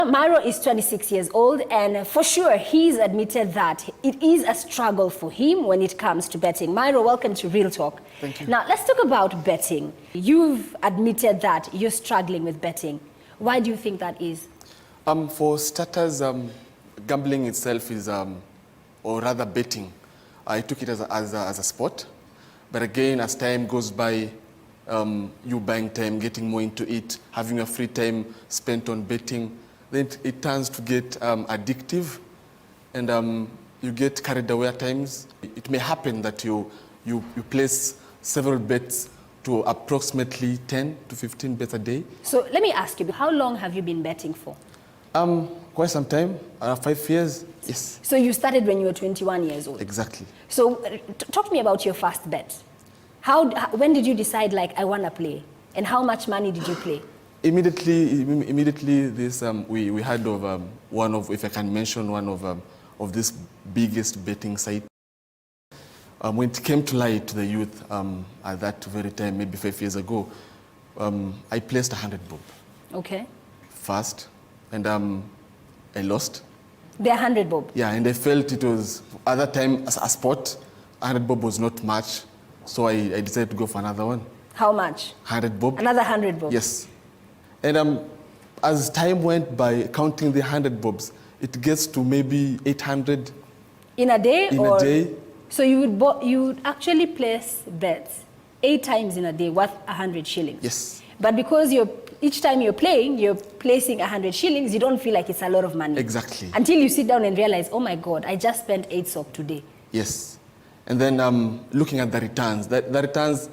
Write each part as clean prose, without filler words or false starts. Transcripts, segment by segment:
Myro is 26 years old, and for sure he's admitted that it is a struggle for him when it comes to betting. Myro, welcome to Real Talk. Thank you. Now, let's talk about betting. You've admitted that you're struggling with betting. Why do you think that is? For starters, gambling itself is, or rather betting, I took it as a sport. But again, as time goes by, you buying time, getting more into it, having your free time spent on betting, then it turns to get addictive, and you get carried away at times. It may happen that you place several bets to approximately 10 to 15 bets a day. So let me ask you, how long have you been betting for? Quite some time, 5 years, yes. So you started when you were 21 years old? Exactly. So talk to me about your first bet. When did you decide, like, I want to play? And how much money did you play? Immediately, this we heard of one of, if I can mention, one of this biggest betting site. When it came to light to the youth at that very time, maybe 5 years ago, I placed 100 bob. Okay. First, and I lost. The 100 bob? Yeah, and I felt it was, at that time, as a sport, 100 bob was not much, so I decided to go for another one. How much? 100 bob. Another 100 bob? Yes. And as time went by, counting the 100 bobs, it gets to maybe 800. In a day? In a day. So you would actually place bets 8 times in a day worth 100 shillings? Yes. But because each time you're playing, you're placing 100 shillings, you don't feel like it's a lot of money. Exactly. Until you sit down and realize, oh my God, I just spent 8 SOC today. Yes. And then looking at the returns, the returns,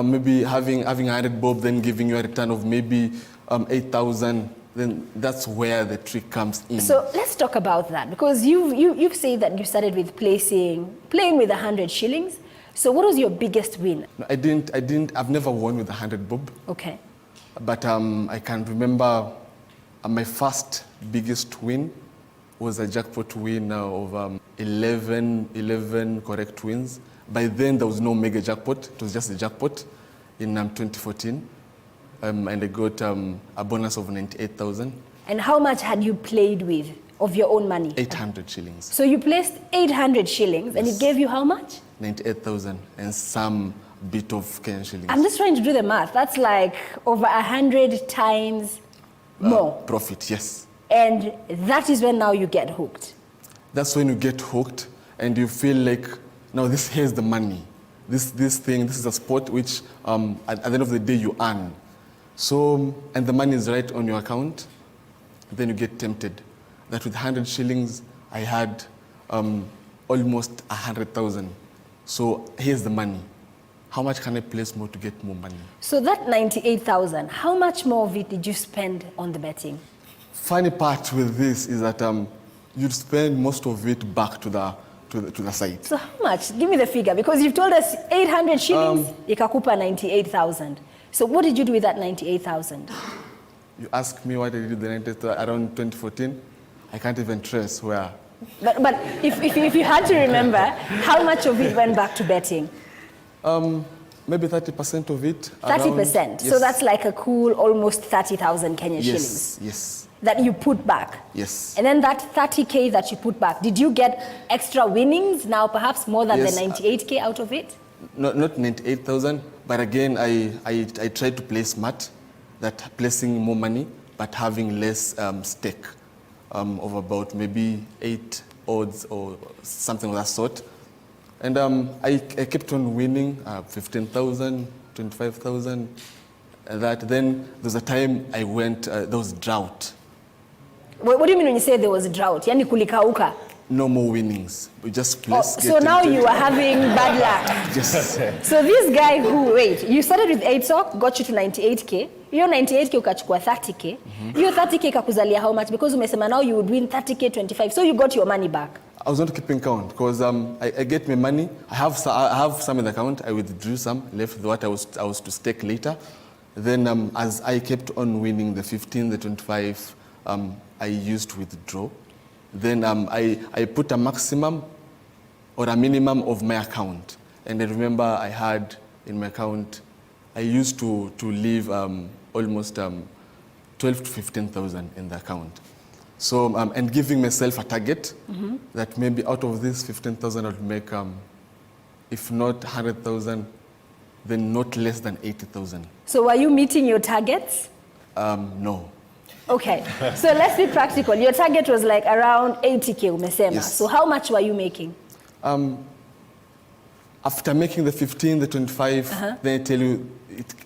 maybe having 100 bob, then giving you a return of maybe 8,000, then that's where the trick comes in. So let's talk about that, because you've said that you started with playing with 100 shillings. So what was your biggest win? No, I've never won with 100 bob. Okay. But I can remember my first biggest win was a jackpot win of 11 correct wins. By then, there was no mega jackpot. It was just a jackpot in 2014. And I got a bonus of 98,000. And how much had you played with of your own money? 800 shillings. So you placed 800 shillings, and it gave you how much? 98,000 and some bit of Kenyan shillings. I'm just trying to do the math. That's like over 100 times more. Profit, yes. And that is when now you get hooked. That's when you get hooked and you feel like, now here's the money. This is a sport which at the end of the day you earn. So, and the money is right on your account, then you get tempted. That with 100 shillings, I had almost 100,000. So here's the money. How much can I place more to get more money? So that 98,000, how much more of it did you spend on the betting? Funny part with this is that you'd spend most of it back to the site. So how much? Give me the figure, because you've told us 800 shillings, ikakupa 98,000. So what did you do with that 98,000? You ask me what I did with the 98,000 around 2014. I can't even trace where. But if you had to remember, how much of it went back to betting? Maybe 30% of it. 30%? Yes. So that's like a cool almost 30,000 Kenyan shillings. Yes. That you put back? Yes. And then that 30K that you put back, did you get extra winnings now, perhaps more than the 98K out of it? Not 98,000, but again, I tried to play smart, that placing more money, but having less stake of about maybe 8 odds or something of that sort. And I kept on winning 15,000, 25,000, that. Then there was a time I went, there was drought. What do you mean when you say there was a drought? Yani kulikauka? No more winnings. We just placed. So now you are having bad luck. Yes. So this guy you started with 8 SOC, got you to 98K. Your 98K ukachukua 30K. Your 30K kakuzalia how much? Because umesema now you would win 30K, 25. So you got your money back. I was not keeping count because I get my money. I have some in the account. I withdrew some, left with what I was to stake later. Then as I kept on winning the 15, the 25, I used to withdraw. Then I put a maximum or a minimum of my account. And I remember I had in my account, I used to leave almost 12 to 15,000 in the account. So, and giving myself a target that maybe out of this 15,000 I would make, if not 100,000, then not less than 80,000. So were you meeting your targets? No. Okay, so let's be practical. Your target was like around 80K umesema. Yes. So how much were you making? After making the 15, the 25, then I tell you,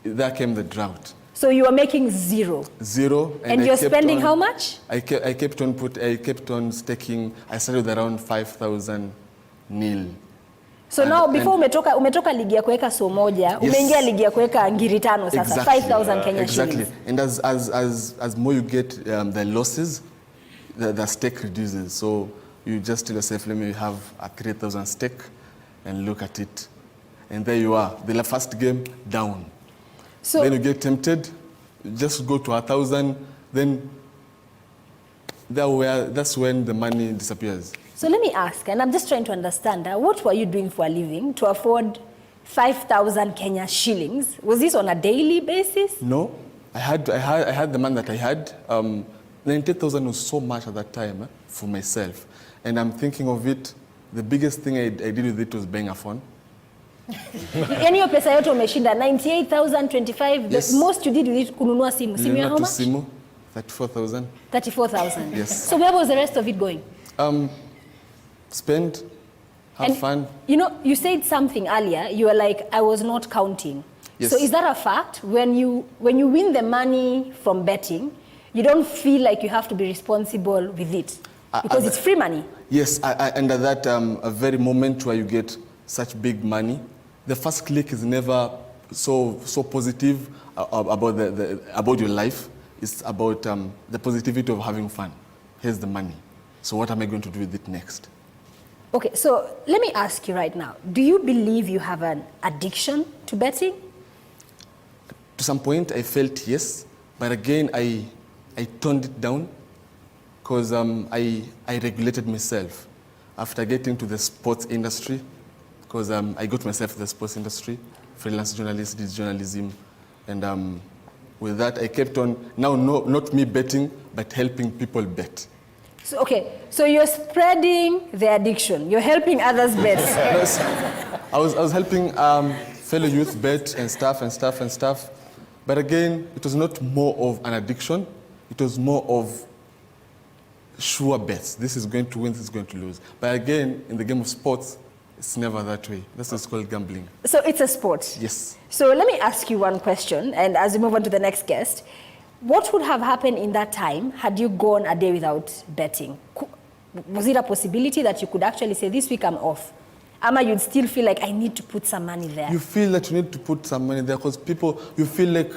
there came the drought. So you were making zero. Zero. And you're spending how much? I kept on staking. I started with around 5,000 nil. So now before umetoka ligi ya kuweka so moja, umeingia ligi ya kuweka ngiri tano sasa, exactly. 5,000 Kenya exactly. shillings. And as more you get the losses, the stake reduces. So you just tell yourself, let me have a 3,000 stake and look at it. And there you are. The first game, down. So then you get tempted, you just go to 1,000, then that's when the money disappears. So let me ask, and I'm just trying to understand, what were you doing for a living to afford 5,000 Kenya shillings? Was this on a daily basis? No, I had the money that I had. 90,000 was so much at that time for myself. And I'm thinking of it, the biggest thing I did with it was buying a phone. Yani hiyo pesa yote umeshinda 98,000, 25, yes. The most you did with it kununua simu. Simu ya how much? Simu, 34,000. 34,000. Yes. So where was the rest of it going? Spend, have fun. You know, you said something earlier, you were like, I was not counting. Yes. So is that a fact? When you win the money from betting, you don't feel like you have to be responsible with it? Because it's free money. Yes, and at that a very moment where you get such big money, the first click is never so positive about your life. It's about the positivity of having fun. Here's the money. So what am I going to do with it next? Okay, so let me ask you right now. Do you believe you have an addiction to betting? To some point, I felt yes. But again, I toned it down because I regulated myself. After getting to the sports industry, because I got myself to the sports industry, freelance journalist, did journalism. And with that, I kept on, now not me betting, but helping people bet. So, okay, so you're spreading the addiction. You're helping others bet. I was helping fellow youth bet and stuff. But again, it was not more of an addiction. It was more of sure bets. This is going to win, this is going to lose. But again, in the game of sports, it's never that way. That's what's called gambling. So it's a sport? Yes. So let me ask you one question, and as we move on to the next guest, what would have happened in that time had you gone a day without betting? Was it a possibility that you could actually say, this week I'm off? Ama you'd still feel like, I need to put some money there? You feel that you need to put some money there because you feel like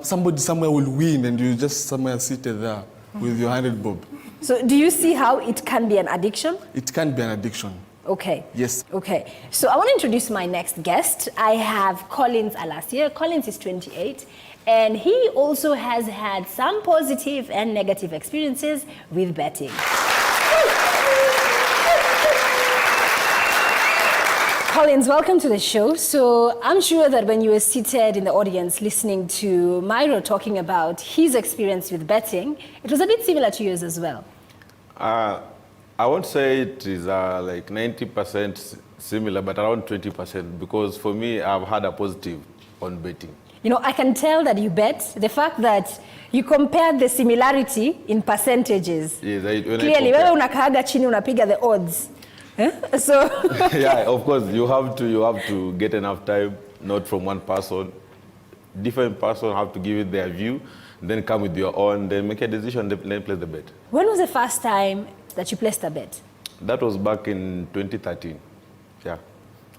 somebody somewhere will win and you just somewhere seated there with your 100 bob. So do you see how it can be an addiction? It can be an addiction. Okay. Yes. Okay. So I want to introduce my next guest. I have Collins Alasia. Collins is 28, and he also has had some positive and negative experiences with betting. Collins, welcome to the show. So I'm sure that when you were seated in the audience listening to Myro talking about his experience with betting, it was a bit similar to yours as well. I won't say it is like 90% similar, but around 20%, because for me, I've had a positive on betting. You know, I can tell that you bet. The fact that you compared the similarity in percentages. Yes, clearly, wewe unakaaga chini unapiga the odds. So yeah, of course, you have to get enough time, not from one person. Different person have to give it their view, then come with your own, then make a decision, then place the bet. When was the first time that you placed a bet? That was back in 2013. Yeah.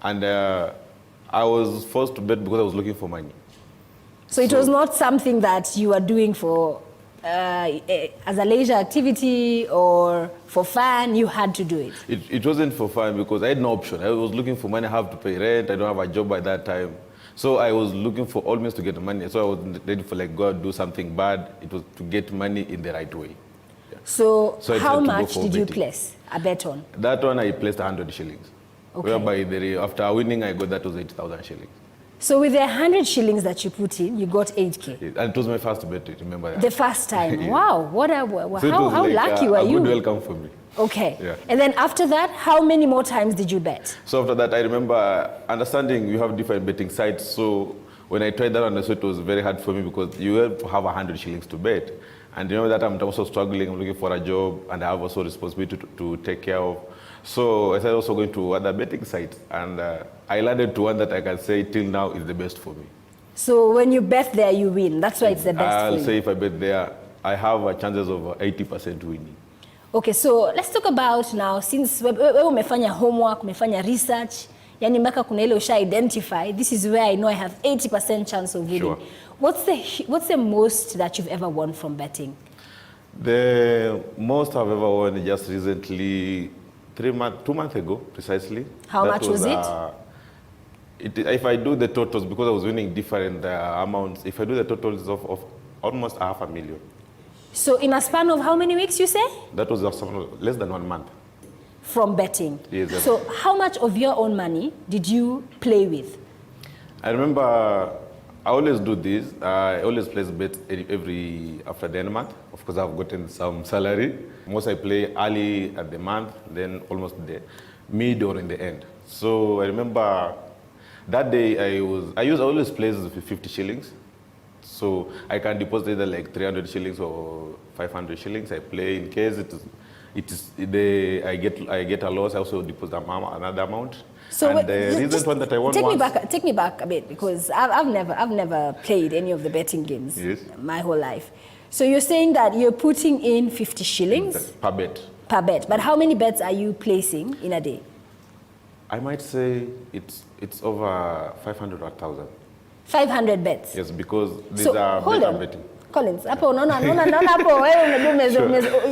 And I was forced to bet because I was looking for money. So it was not something that you were doing for as a leisure activity or for fun, you had to do it? It wasn't for fun because I had no option. I was looking for money, I have to pay rent, I don't have a job by that time. So I was looking for all means to get money. So I was ready for like God do something bad. It was to get money in the right way. Yeah. So how I much did you betting. place a bet on? That one I placed 100 shillings. Okay. Whereby after winning I got that was 8,000 shillings. So with the 100 shillings that you put in, you got 8K. Yes, and it was my first bet, remember that? The first time. Yeah. Wow. So How like lucky were a you? good welcome for me. Okay. Yeah. And then after that, how many more times did you bet? So after that, I remember understanding you have different betting sites. So when I tried that one, I saw it was very hard for me because you have to have 100 shillings to bet. And you know that I'm also struggling, I'm looking for a job, and I have also responsibility to take care of. So I started also going to other betting sites, and I landed to one that I can say till now is the best for me. So when you bet there, you win. That's why it's the best I'll for you. say if I bet there, I have a chances of 80% winning. Okay, so let's talk about now, since wewe umefanya homework, umefanya research, yani mpaka kuna ile usha identify, this is where I know I have 80% chance of winning. Sure. What's the most that you've ever won from betting? The most I've ever won just recently, 2 months ago, precisely. How much was it? If I do the totals, because I was winning different amounts, if I do the totals of almost 500,000. So in a span of how many weeks, you say? That was less than 1 month. From betting? Yes. So how much of your own money did you play with? I remember I always do this. I always place bets every after the end month. Of course, I've gotten some salary. Most I play early at the month, then almost the mid or in the end. So I remember that day I always place 50 shillings. So I can deposit either like 300 shillings or 500 shillings. I play in case I get a loss. I also deposit another amount. So and the recent one that I won take me back a bit, because I've never played any of the betting games. Yes. My whole life. So you're saying that you're putting in 50 shillings per bet. Per bet. But how many bets are you placing in a day? I might say it's over 500 or 1,000. 500 bets. Yes, because these are better betting. Collins,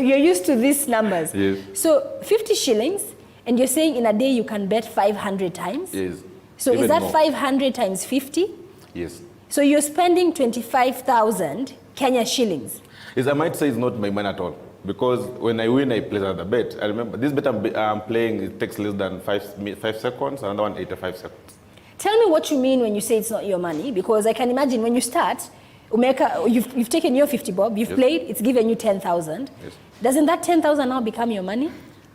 you're used to these numbers. Yes. So 50 shillings, and you're saying in a day you can bet 500 times? Yes. So even is that more. 500 times 50? Yes. So you're spending 25,000 Kenya shillings. Yes, I might say it's not my money at all. Because when I win, I place another bet. I remember this bet I'm playing, it takes less than 5 seconds, another one 85 seconds. Tell me what you mean when you say it's not your money, because I can imagine when you start, you've taken your 50 bob, you've played, it's given you 10,000. Yes. Doesn't that 10,000 now become your money?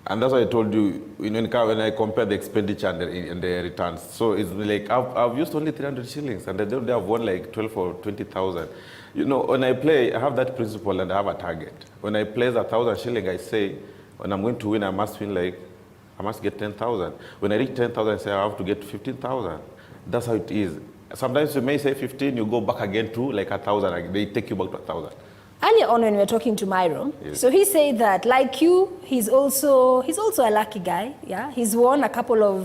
And that's why I told you, when I compare the expenditure and the returns. So it's like, I've used only 300 shillings, and they have won like 12 or 20,000. You know, when I play, I have that principle and I have a target. When I place 1,000 shillings, I say, when I'm going to win, I must get 10,000. When I reach 10,000, I say I have to get 15,000. That's how it is. Sometimes you may say 15, you go back again to like 1,000. They take you back to 1,000. Earlier on when we were talking to Myro, yes. So he said that like you, he's also a lucky guy. Yeah, he's won a couple of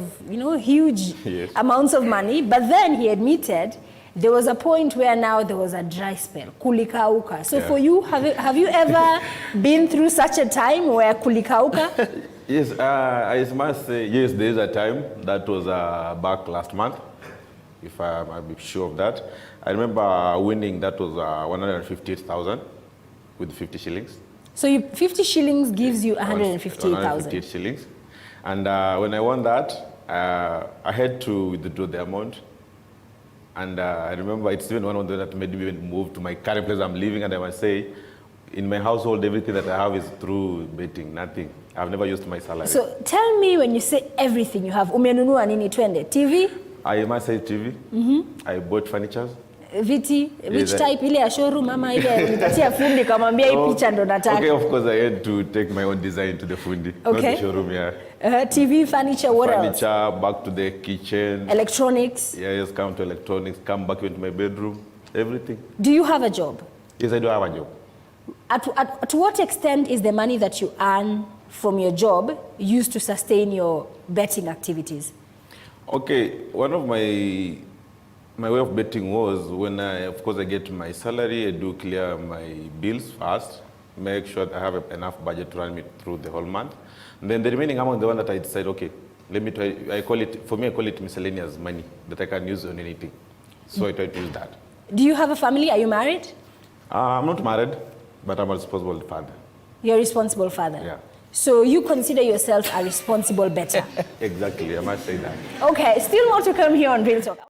huge yes. amounts of money, but then he admitted there was a point where now there was a dry spell, kulikauka. So for you, have you ever been through such a time where kulikauka? Yes, I must say, yes, there is a time. That was back last month, if I'm sure of that. I remember winning, that was 158,000 with 50 shillings. So 50 shillings gives you 158,000? 158 shillings. And when I won that, I had to withdraw the amount. And I remember it's even one of them that made me even move to my current place I'm living. And I must say, in my household, everything that I have is through betting, nothing. I've never used my salary. So tell me, when you say everything you have, umenunua nini twende? TV? I must say TV. I bought furniture. Viti? Which type? Ile ya showroom ama ile nitatia fundi kamwambia hii picha ndo nataka? Okay, of course I had to take my own design to the fundi, not the showroom, yeah. TV, furniture, what else? Furniture, back to the kitchen. Electronics? Yes, come to electronics, come back into my bedroom, everything. Do you have a job? Yes, I do have a job. To what extent is the money that you earn from your job used to sustain your betting activities? Okay, one of my way of betting was when of course I get my salary, I do clear my bills first, make sure I have enough budget to run me through the whole month. And then the remaining amount, the one that I decide, okay, let me try, I call it miscellaneous money that I can use on anything. So I try to use that. Do you have a family? Are you married? I'm not married, but I'm a responsible father. You're a responsible father? Yeah. So you consider yourself a responsible bettor? Exactly, I must say that. Okay, still more to come here on Real Talk.